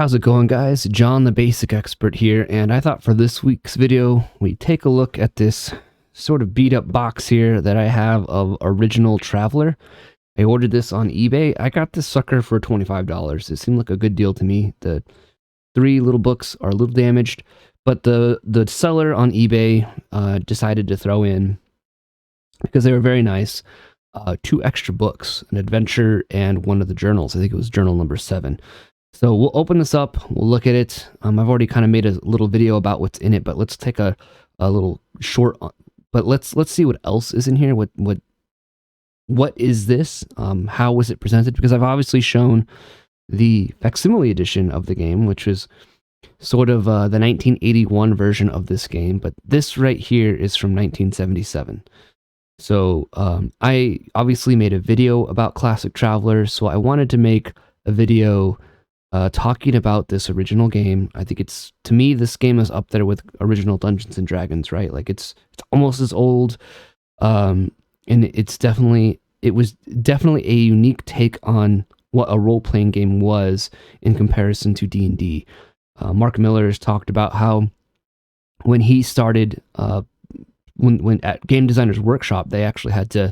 How's it going, guys? John the Basic Expert here, and I thought for this week's video we take a look at this sort of beat up box here that I have of Original Traveler. I ordered this on eBay. I got this sucker for $25. It seemed like a good deal to me. The three little books are a little damaged, but the seller on eBay decided to throw in, because they were very nice, two extra books, an adventure and one of the journals. I think it was journal number 7. So we'll open this up, we'll look at it. I've already kind of made a little video about what's in it, but let's take a little short, but let's see what else is in here. What is this? How was it presented? Because I've obviously shown the facsimile edition of the game, which is sort of the 1981 version of this game, but this right here is from 1977. So I obviously made a video about Classic Traveler, so I wanted to make a video talking about this original game. I think to me, this game is up there with original Dungeons and Dragons, right? Like it's almost as old, and it was definitely a unique take on what a role-playing game was in comparison to D&D. Mark Miller has talked about how when he started, when at Game Designers Workshop, they actually had to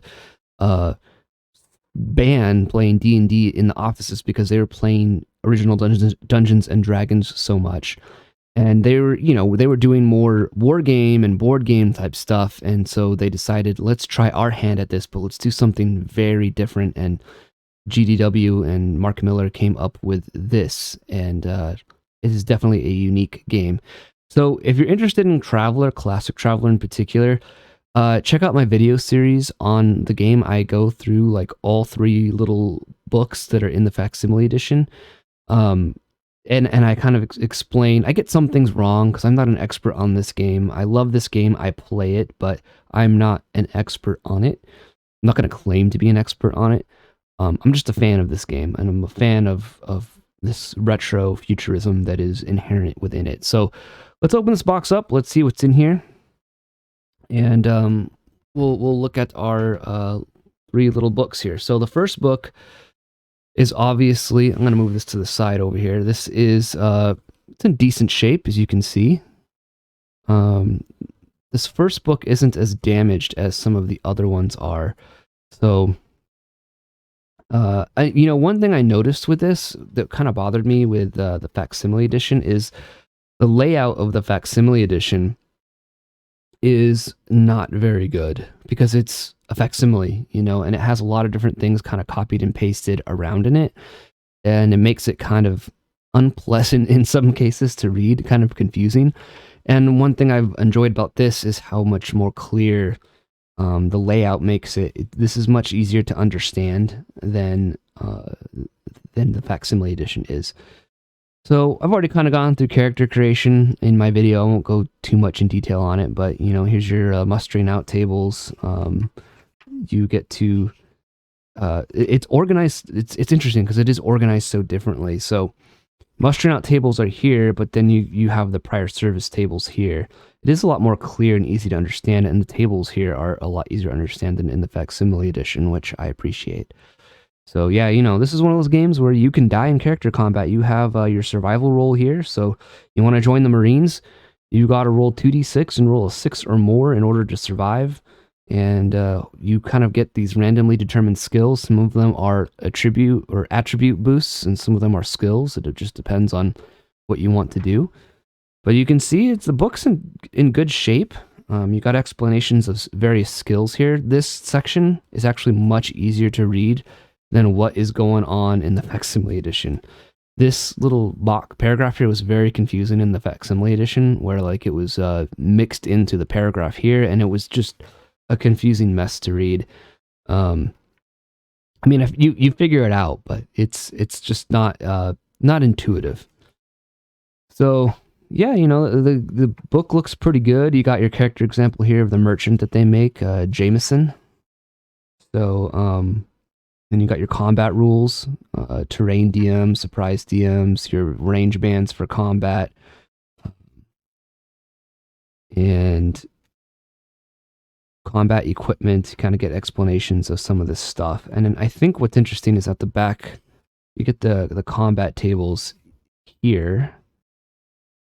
ban playing D&D in the offices because they were playing original Dungeons and Dragons so much, and they were doing more war game and board game type stuff, and so they decided, let's try our hand at this, but let's do something very different. And GDW and Mark Miller came up with this, and it is definitely a unique game. So if you're interested in Classic Traveler in particular, check out my video series on the game. I go through like all 3 little books that are in the facsimile edition. And I kind of explain. I get some things wrong because I'm not an expert on this game. I love this game. I play it, but I'm not an expert on it. I'm not going to claim to be an expert on it. I'm just a fan of this game, and I'm a fan of this retro futurism that is inherent within it. So let's open this box up. Let's see what's in here. And we'll look at our 3 little books here. So the first book is obviously, I'm going to move this to the side over here. This is it's in decent shape, as you can see. This first book isn't as damaged as some of the other ones are. So one thing I noticed with this that kind of bothered me with the facsimile edition is the layout of the facsimile edition is not very good, because it's a facsimile, and it has a lot of different things kind of copied and pasted around in it, and it makes it kind of unpleasant in some cases to read, kind of confusing. And one thing I've enjoyed about this is how much more clear the layout makes it. This is much easier to understand than the facsimile edition is. So I've already kind of gone through character creation in my video. I won't go too much in detail on it, but here's your mustering out tables. You get to it's organized. It's interesting because it is organized so differently. So mustering out tables are here, but then you have the prior service tables here. It is a lot more clear and easy to understand, and the tables here are a lot easier to understand than in the facsimile edition, which I appreciate. So yeah, this is one of those games where you can die in character combat. You have your survival roll here. So you want to join the Marines, you got to roll 2d6 and roll a 6 or more in order to survive. And you kind of get these randomly determined skills. Some of them are attribute boosts, and some of them are skills. It just depends on what you want to do. But you can see the book's in good shape. You got explanations of various skills here. This section is actually much easier to read than what is going on in the facsimile edition. This little paragraph here was very confusing in the facsimile edition, where like it was mixed into the paragraph here, and it was just a confusing mess to read. I mean, if you figure it out, but it's just not intuitive. So yeah, the book looks pretty good. You got your character example here of the merchant that they make, Jameson. So then you got your combat rules, terrain DMs, surprise DMs, your range bands for combat, and combat equipment. You kind of get explanations of some of this stuff. And then I think what's interesting is at the back, you get the combat tables. here.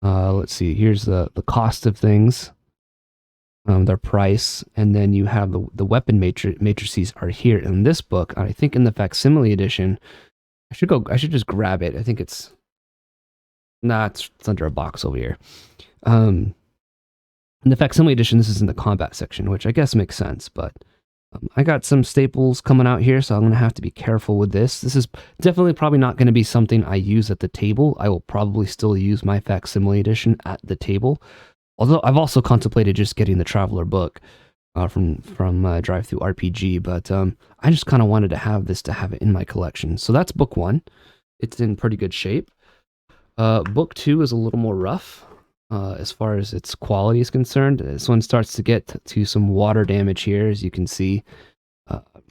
Let's see. Here's the cost of things, their price, and then you have the weapon matrices are here in this book. I think in the facsimile edition, I should just grab it. I think it's it's under a box over here. In the facsimile edition, this is in the combat section, which I guess makes sense, but I got some staples coming out here, so I'm going to have to be careful with this. This is definitely probably not going to be something I use at the table. I will probably still use my facsimile edition at the table. Although I've also contemplated just getting the Traveler book from TTRPG, but I just kind of wanted to have it in my collection. So that's book 1. It's in pretty good shape. Book 2 is a little more rough as far as its quality is concerned. This one starts to get to some water damage here, as you can see.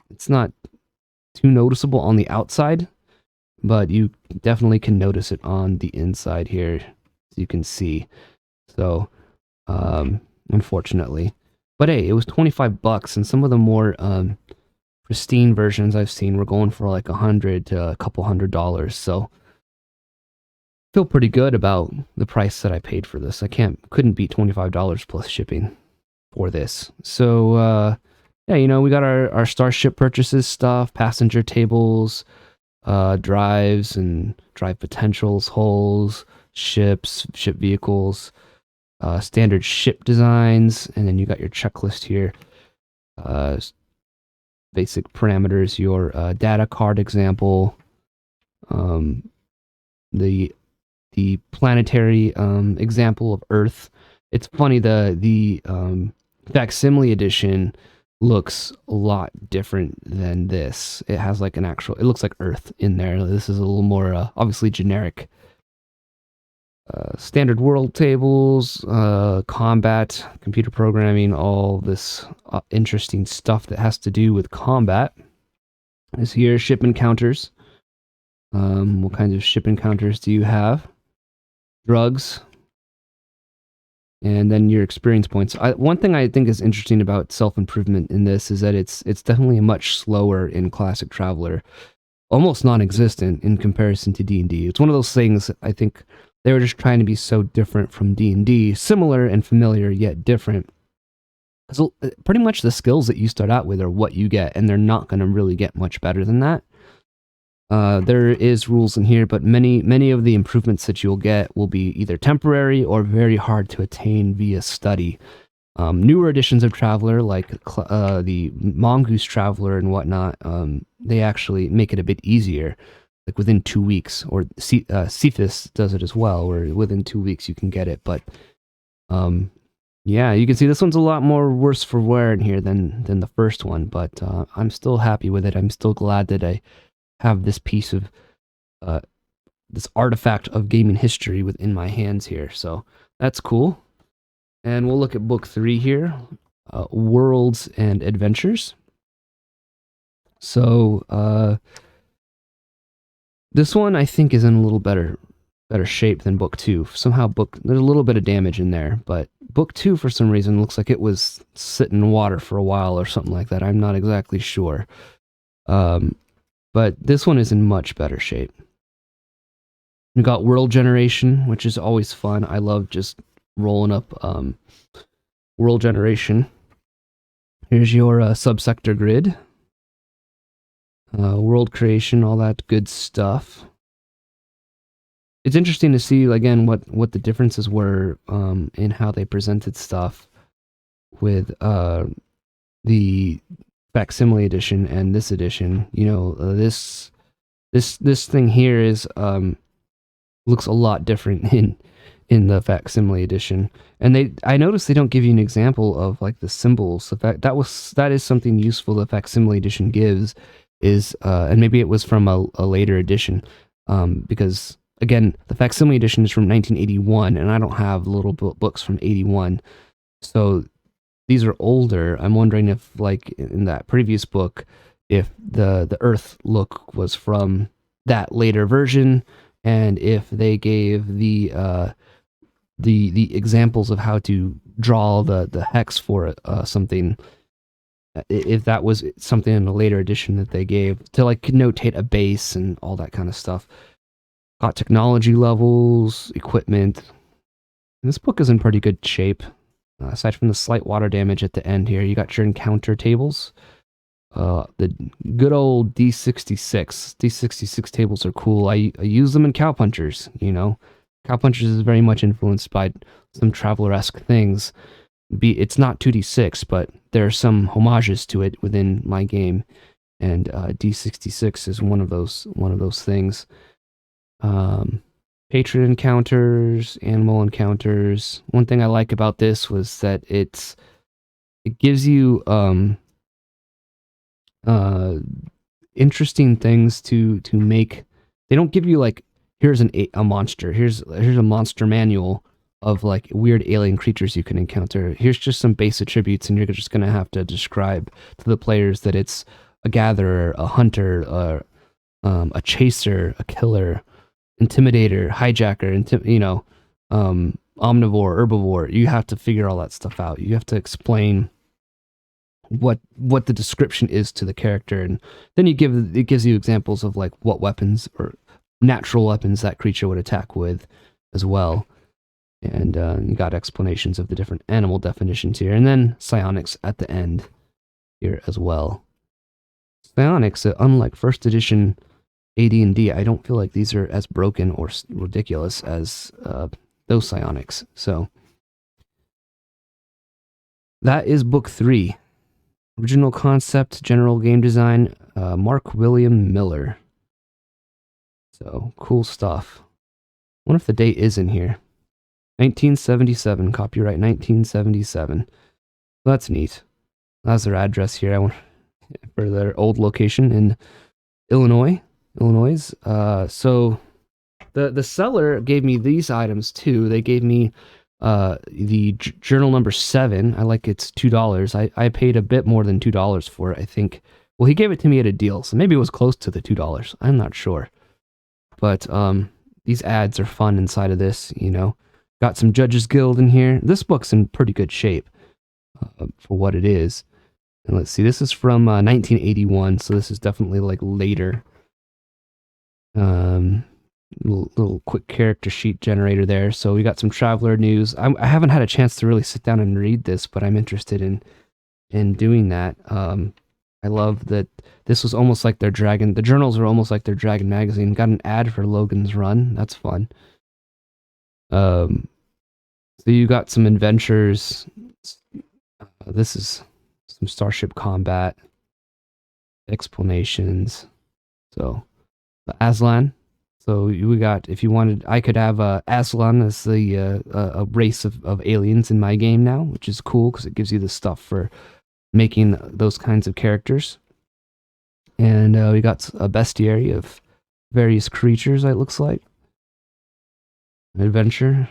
It's not too noticeable on the outside, but you definitely can notice it on the inside here, as you can see. So, unfortunately. But hey, it was $25, and some of the more pristine versions I've seen were going for like $100 to a couple $100. So, feel pretty good about the price that I paid for this. I couldn't beat $25 plus shipping for this. So, yeah, we got our Starship purchases stuff, passenger tables, drives and drive potentials, hulls, ships, ship vehicles, standard ship designs, and then you got your checklist here. Basic parameters, your data card example, the planetary example of Earth. It's funny, the facsimile edition looks a lot different than this. It has like it looks like Earth in there. This is a little more obviously generic. Standard world tables, combat, computer programming, all this interesting stuff that has to do with combat is here. Ship encounters. What kinds of ship encounters do you have? Drugs. And then your experience points. One thing I think is interesting about self-improvement in this is that it's definitely much slower in Classic Traveler. Almost non-existent in comparison to D&D. It's one of those things I think they were just trying to be so different from D&D, similar and familiar yet different. So pretty much the skills that you start out with are what you get, and they're not going to really get much better than that. There is rules in here, but many of the improvements that you'll get will be either temporary or very hard to attain via study. Newer editions of Traveler, like the Mongoose Traveler and whatnot, they actually make it a bit easier. Like within 2 weeks, or Cephas does it as well, where within 2 weeks you can get it. But yeah, you can see this one's a lot more worse for wear in here than the first one. But I'm still happy with it. I'm still glad that I have this piece of this artifact of gaming history within my hands here. So that's cool. And we'll look at book 3 here, Worlds and Adventures. So this one I think is in a little better shape than book 2. Somehow there's a little bit of damage in there, but book 2 for some reason looks like it was sitting in water for a while or something like that. I'm not exactly sure. But this one is in much better shape. We got world generation, which is always fun. I love just rolling up world generation. Here's your subsector grid. World creation, all that good stuff. It's interesting to see, again, what the differences were in how they presented stuff with the facsimile edition and this edition. This thing here is looks a lot different in the facsimile edition, and I noticed they don't give you an example of like the symbols. The fact that is something useful the facsimile edition gives is, and maybe it was from a later edition, because again the facsimile edition is from 1981, and I don't have little books from 81, so these are older. I'm wondering if, like in that previous book, if the Earth look was from that later version, and if they gave the examples of how to draw the hex for something, if that was something in a later edition that they gave to like notate a base and all that kind of stuff. Got technology levels, equipment. And this book is in pretty good shape. Aside from the slight water damage at the end here, you got your encounter tables. The good old D66. D66 tables are cool. I use them in Cowpunchers, you know. Cowpunchers is very much influenced by some Traveler-esque things. It's not 2D6, but there are some homages to it within my game, and D66 is one of those things. Patron encounters, animal encounters. One thing I like about this was that it gives you interesting things to make. They don't give you like, here's a monster, here's a monster manual of like weird alien creatures you can encounter. Here's just some base attributes, and you're just gonna have to describe to the players that it's a gatherer, a hunter, a chaser, a killer, intimidator, hijacker, omnivore, herbivore. You have to figure all that stuff out. You have to explain what the description is to the character, and then it gives you examples of like what weapons or natural weapons that creature would attack with as well. And you got explanations of the different animal definitions here, and then psionics at the end here as well. Psionics, unlike first edition AD&D, I don't feel like these are as broken or ridiculous as those psionics. So that is book 3. Original concept, general game design, Mark William Miller. So cool stuff. I wonder if the date is in here. 1977, copyright 1977. Well, that's neat. That's their address here. I want for their old location in Illinois. So the seller gave me these items too. They gave me the journal number 7. I like it's $2. I paid a bit more than $2 for it, I think. Well, he gave it to me at a deal, so maybe it was close to the $2. I'm not sure. But these ads are fun inside of this, you know. Got some Judges Guild in here. This book's in pretty good shape for what it is. And let's see, this is from 1981, so this is definitely like later. Little quick character sheet generator there. So we got some Traveler news. I haven't had a chance to really sit down and read this, but I'm interested in doing that. I love that this was almost like their Dragon. The journals are almost like their Dragon magazine. Got an ad for Logan's Run. That's fun. So you got some adventures. This is some Starship Combat explanations. So Aslan. So we got, if you wanted, I could have Aslan as a race of aliens in my game now, which is cool because it gives you the stuff for making those kinds of characters. And we got a bestiary of various creatures, it looks like. An adventure.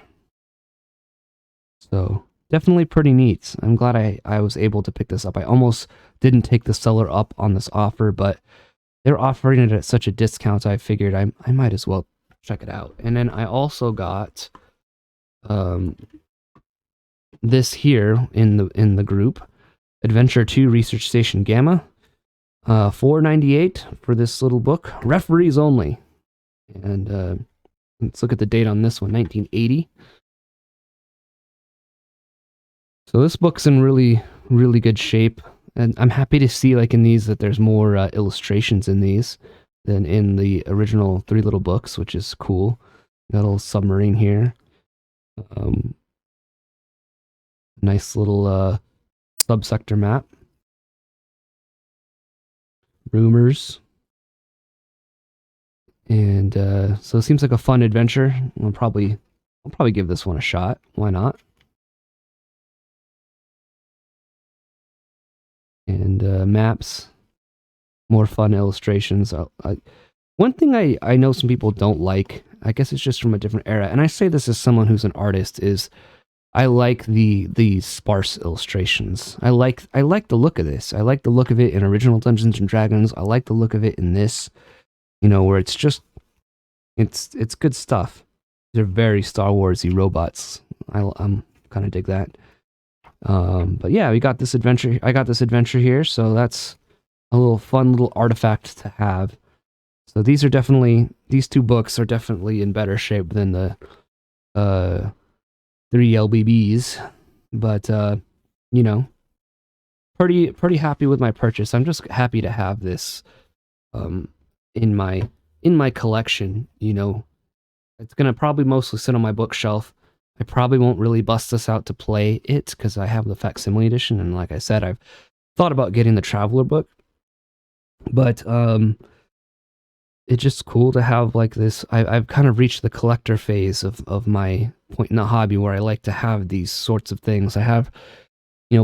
So definitely pretty neat. I'm glad I was able to pick this up. I almost didn't take the seller up on this offer, but they're offering it at such a discount, I figured I might as well check it out. And then I also got this here in the group, Adventure 2 Research Station Gamma, $4.98 for this little book, referees only. And let's look at the date on this one, 1980. So this book's in really, really good shape. And I'm happy to see, like in these, that there's more illustrations in these than in the original 3 little books, which is cool. Got a little submarine here. Nice little subsector map. Rumors. And so it seems like a fun adventure. I'll probably give this one a shot. Why not? And maps, more fun illustrations. One thing I know some people don't like, I guess it's just from a different era, and I say this as someone who's an artist, is I like the sparse illustrations. I like the look of this. I like the look of it in original Dungeons and Dragons. I like the look of it in this, you know, where it's just it's good stuff. They're very Star Warsy robots. I'm kind of dig that. But yeah, we got this adventure. I got this adventure here, so that's a little fun little artifact to have. So these two books are definitely in better shape than the uh, 3 LBBs, but you know, pretty happy with my purchase. I'm just happy to have this um, in my collection. It's gonna probably mostly sit on my bookshelf. I probably won't really bust this out to play it because I have the facsimile edition, and like I said, I've thought about getting the Traveler book, but it's just cool to have like this. I've kind of reached the collector phase of my point in the hobby where I like to have these sorts of things. I have,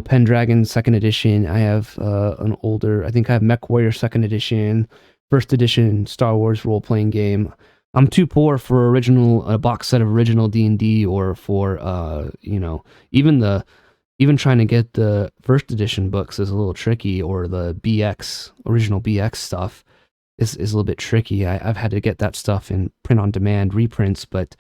Pendragon second edition. I have an older, I think I have Mech Warrior second edition, first edition Star Wars role playing game. I'm too poor for a box set of original D&D, or for even trying to get the first edition books is a little tricky, or the original BX stuff is a little bit tricky. I've had to get that stuff in print on demand reprints, but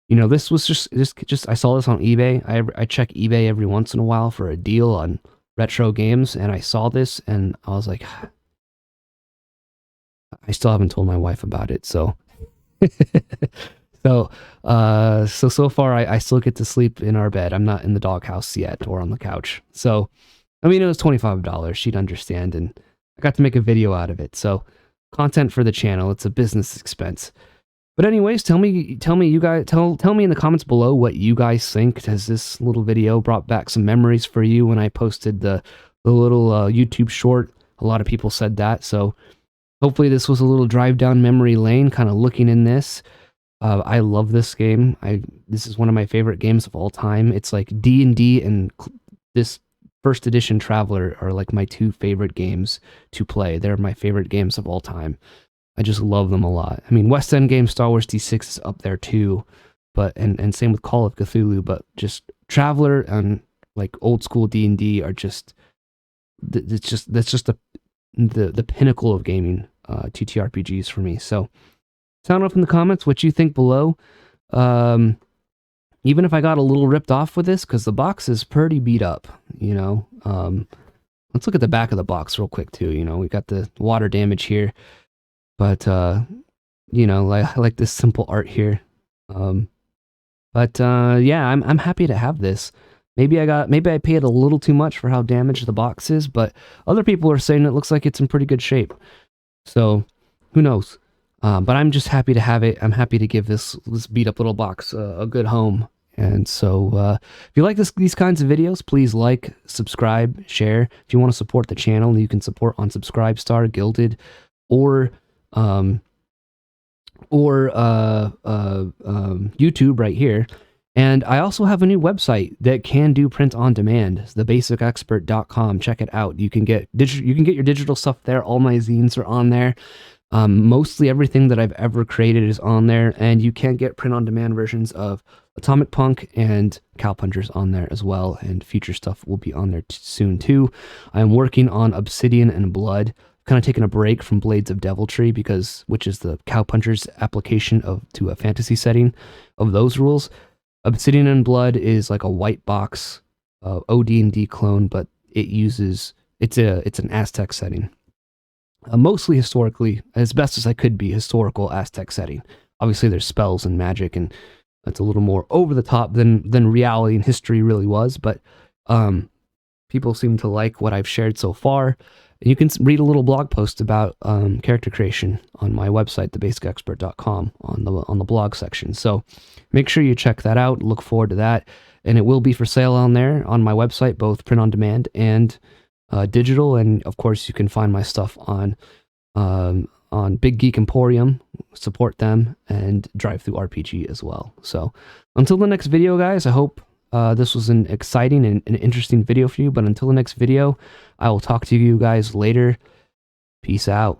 this was just I saw this on eBay. I check eBay every once in a while for a deal on retro games, and I saw this and I was like, I still haven't told my wife about it, so so far I still get to sleep in our bed. I'm not in the doghouse yet or on the couch. So I mean, it was $25. She'd understand, and I got to make a video out of it. So content for the channel. It's a business expense. But anyways, tell me you guys, tell me in the comments below what you guys think. Has this little video brought back some memories for you when I posted the little YouTube short? A lot of people said that, so hopefully this was a little drive down memory lane, kind of looking in this. I love this game. This is one of my favorite games of all time. It's like D&D and this first edition Traveler are like my two favorite games to play. They're my favorite games of all time. I just love them a lot. I mean, West End game Star Wars D6 is up there too, but and same with Call of Cthulhu. But just Traveler and like old school D&D are just that's just the pinnacle of gaming. TTRPGs for me. So sound off in the comments what you think below. Even if I got a little ripped off with this, because the box is pretty beat up. Let's look at the back of the box real quick too. We got the water damage here. But, I like this simple art here. Yeah, I'm happy to have this. Maybe I paid a little too much for how damaged the box is, but other people are saying it looks like it's in pretty good shape. So, who knows? But I'm just happy to have it. I'm happy to give this beat up little box a good home. And so, if you like these kinds of videos, please like, subscribe, share. If you want to support the channel, you can support on Subscribestar, Gilded, or YouTube right here. And I also have a new website that can do print on demand. It's thebasicexpert.com. Check it out. You can get your digital stuff there. All my zines are on there. Mostly everything that I've ever created is on there, and you can get print on demand versions of Atomic Punk and Cowpunchers on there as well, and future stuff will be on there soon too. I'm working on Obsidian and Blood. Kind of taking a break from Blades of Deviltry, which is the Cowpunchers application to a fantasy setting of those rules. Obsidian and Blood is like a white box OD&D clone, but it's an Aztec setting. Mostly historically, as best as I could be, historical Aztec setting. Obviously there's spells and magic, and that's a little more over the top than reality and history really was, but people seem to like what I've shared so far. You can read a little blog post about character creation on my website, thebasicexpert.com, on the blog section. So make sure you check that out. Look forward to that. And it will be for sale on there on my website, both print on demand and digital. And of course, you can find my stuff on Big Geek Emporium. Support them, and Drive Through RPG as well. So until the next video, guys, I hope this was an exciting and an interesting video for you. But until the next video, I will talk to you guys later. Peace out.